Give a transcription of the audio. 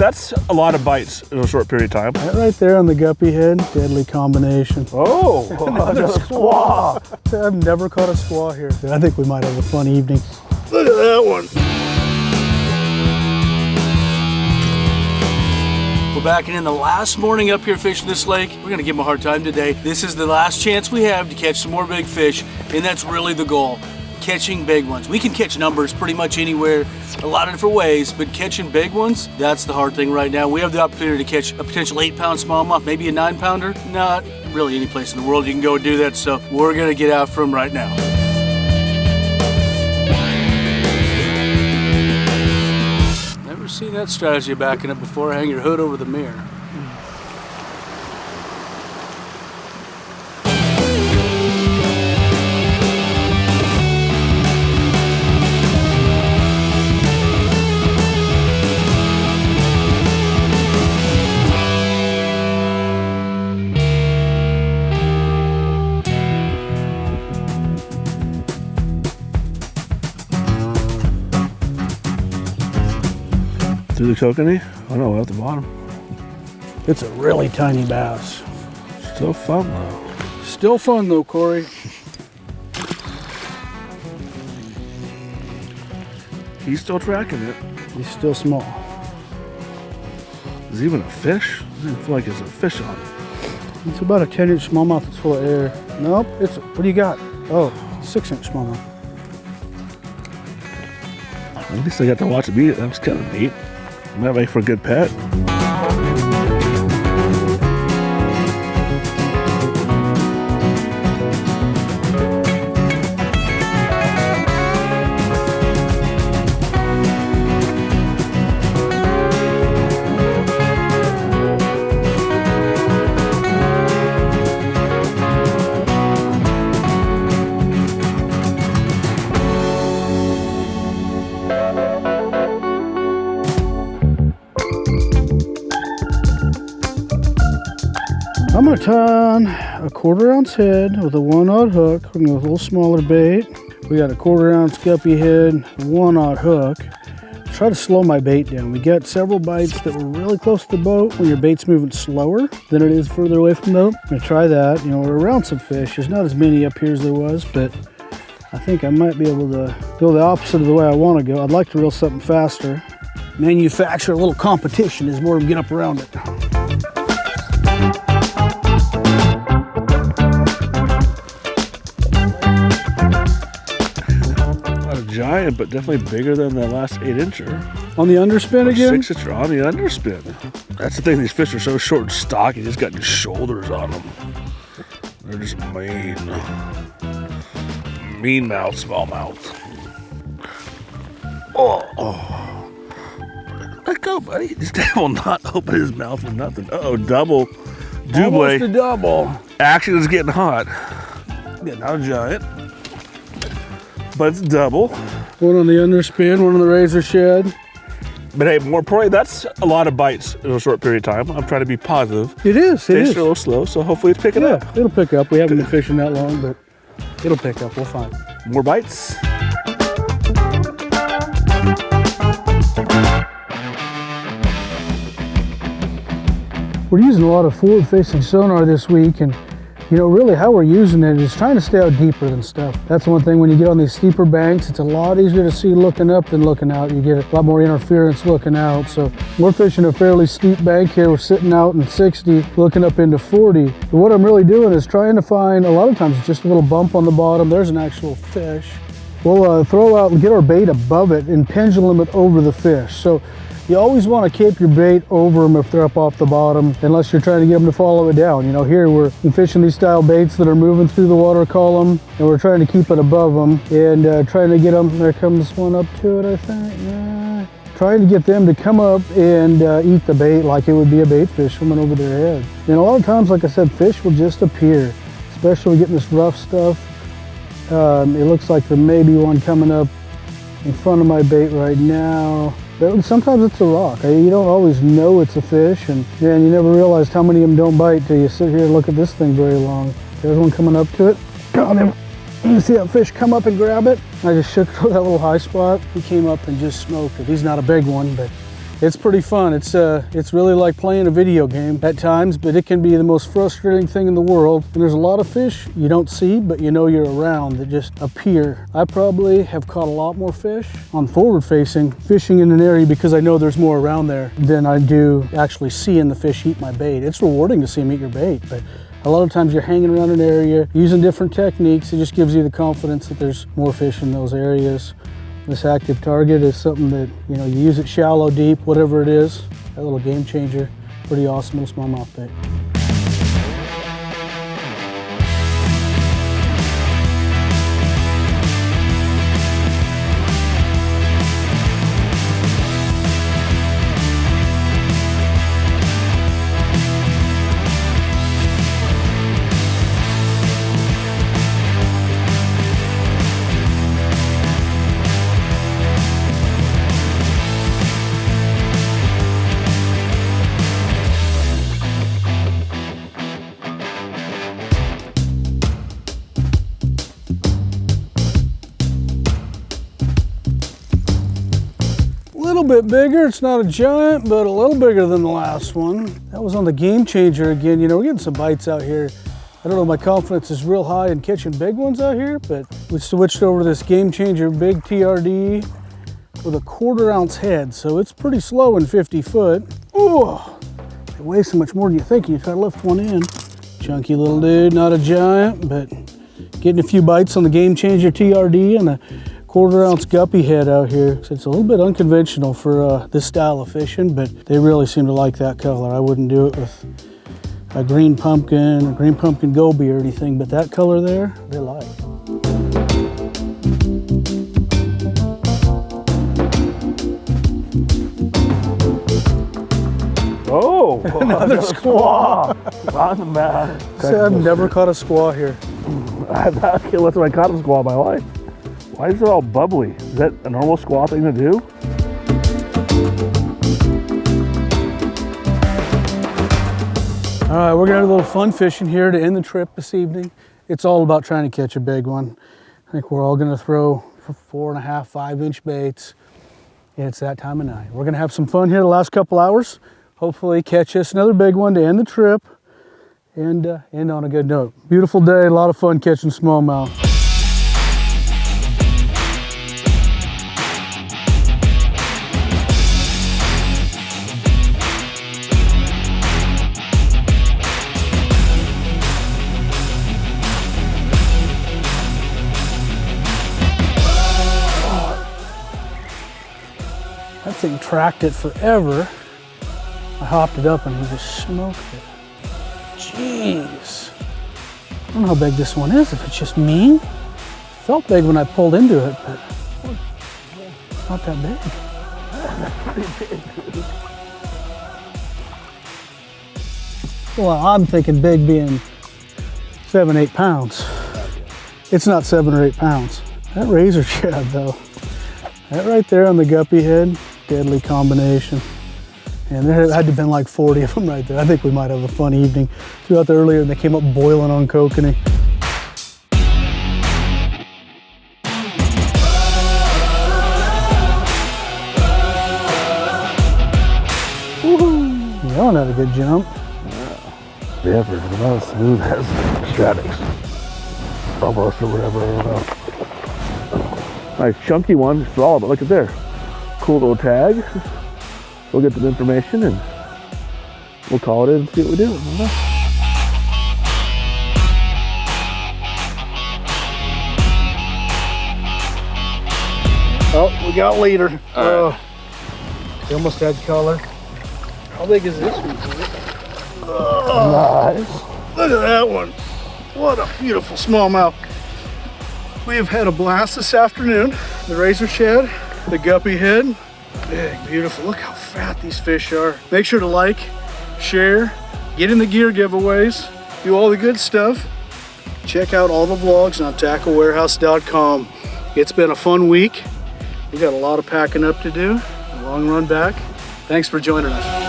that's a lot of bites in a short period of time. Right there on the guppy head, deadly combination. Oh, another squaw. I've never caught a squaw here. I think we might have a fun evening. Look at that one. We're back and in the last morning up here fishing this lake. We're gonna give them a hard time today. This is the last chance we have to catch some more big fish, and that's really the goal. Catching big ones. We can catch numbers pretty much anywhere, a lot of different ways, but catching big ones, that's the hard thing right now. We have the opportunity to catch a potential 8-pound smallmouth, maybe a 9-pounder. Not really any place in the world you can go do that, so we're gonna get out for them right now. Never seen that strategy of backing up before. Hang your hood over the mirror. Through the kokanee? Oh no, at the bottom. It's a really tiny bass. Still fun though. Still fun though, Corey. He's still tracking it. He's still small. Is he even a fish? Doesn't feel like there's a fish on it. It's about a 10-inch smallmouth that's full of air. Nope, it's, what do you got? Oh, 6-inch smallmouth. At least I got to watch it eat it. That was kind of neat. Might make for a good pet. I'm gonna ton a 1/4 ounce head with a 1/0 hook. We're gonna go with a little smaller bait. We got a 1/4 ounce guppy head, 1/0 hook. Try to slow my bait down. We got several bites that were really close to the boat when your bait's moving slower than it is further away from the boat. I'm gonna try that. You know, we're around some fish. There's not as many up here as there was, but I think I might be able to go the opposite of the way I want to go. I'd like to reel something faster. Manufacture a little competition is where we get up around it. Giant, but definitely bigger than that last 8-incher. On the underspin again? 6-incher on the underspin. That's the thing, these fish are so short and stocky, just got these shoulders on them. They're just mean. Mean mouth, smallmouth. Oh. Let go, buddy. This guy will not open his mouth for nothing. Uh-oh, double. Almost a double. Action is getting hot. Yeah, not a giant, but it's double. One on the underspin, one on the razor shed. But hey, more importantly, that's a lot of bites in a short period of time. I'm trying to be positive. It is, it is. Tastes a little slow, so hopefully it's picking up. It'll pick up. We haven't been fishing that long, but it'll pick up. We'll find. More bites. We're using a lot of forward-facing sonar this week, and you know, really how we're using it is trying to stay out deeper than stuff. That's one thing. When you get on these steeper banks, it's a lot easier to see looking up than looking out. You get a lot more interference looking out. So we're fishing a fairly steep bank here. We're sitting out in 60, looking up into 40. But what I'm really doing is trying to find, a lot of times it's just a little bump on the bottom. There's an actual fish. We'll throw out and get our bait above it and pendulum it over the fish. So you always want to keep your bait over them if they're up off the bottom, unless you're trying to get them to follow it down. You know, here we're fishing these style baits that are moving through the water column, and we're trying to keep it above them and trying to get them. There comes one up to it, I think. Yeah. Trying to get them to come up and eat the bait like it would be a bait fish swimming over their head. And a lot of times, like I said, fish will just appear, especially getting this rough stuff. It looks like there may be one coming up in front of my bait right now. But sometimes it's a rock. You don't always know it's a fish, and you never realize how many of them don't bite till you sit here and look at this thing very long. There's one coming up to it. Got him. You see that fish come up and grab it? I just shook that little high spot. He came up and just smoked it. He's not a big one, but It's pretty fun. It's really like playing a video game at times, but it can be the most frustrating thing in the world. And there's a lot of fish you don't see, but you know you're around, that just appear. I probably have caught a lot more fish on forward facing, fishing in an area because I know there's more around there than I do actually seeing the fish eat my bait. It's rewarding to see them eat your bait, but a lot of times you're hanging around an area, using different techniques. It just gives you the confidence that there's more fish in those areas. This active target is something that, you know, you use it shallow, deep, whatever it is. That little game changer, pretty awesome little smallmouth bait. A little bit bigger. It's not a giant, but a little bigger than the last one. That was on the game changer again. You know, we're getting some bites out here. I don't know, my confidence is real high in catching big ones out here, but we switched over to this game changer big TRD with a 1/4 ounce head. So it's pretty slow in 50 foot. Oh, it weighs so much more than you think. You try to lift one in. Chunky little dude, not a giant, but getting a few bites on the game changer TRD and a 1/4 ounce guppy head out here. So it's a little bit unconventional for this style of fishing, but they really seem to like that color. I wouldn't do it with a green pumpkin goby or anything, but that color there, they like. Oh, another squaw. On the mat. So I've never caught a squaw here. That's when I caught a squaw in my life. Why is it all bubbly? Is that a normal squaw thing to do? All right, we're gonna have a little fun fishing here to end the trip this evening. It's all about trying to catch a big one. I think we're all gonna throw 4.5, 5-inch baits. It's that time of night. We're gonna have some fun here the last couple hours. Hopefully catch us another big one to end the trip and end on a good note. Beautiful day, a lot of fun catching smallmouth. That thing tracked it forever. I hopped it up and he just smoked it. Jeez. I don't know how big this one is, if it's just me. It felt big when I pulled into it, but it's not that big. That's pretty big, dude. Well, I'm thinking big being 7, 8 pounds. It's not 7 or 8 pounds. That razor shad though, that right there on the guppy head, deadly combination. And there had to have been like 40 of them right there. I think we might have a fun evening. Threw out there earlier and they came up boiling on kokanee. Woohoo! That one had a good jump. Yeah, for not as smooth as Stratix. Almost or whatever, I don't know. Nice chunky one, just swallowed it. Look at there. Cool little tag. We'll get the information and we'll call it in and see what we do. Oh, we got leader. He almost had color. How big is this one? Nice. Look at that one. What a beautiful smallmouth. We have had a blast this afternoon. The razor shad, the guppy head. Big, beautiful. Look how fat these fish are. Make sure to like, share, get in the gear giveaways, do all the good stuff. Check out all the vlogs on tacklewarehouse.com. It's been a fun week. We got a lot of packing up to do, a long run back. Thanks for joining us.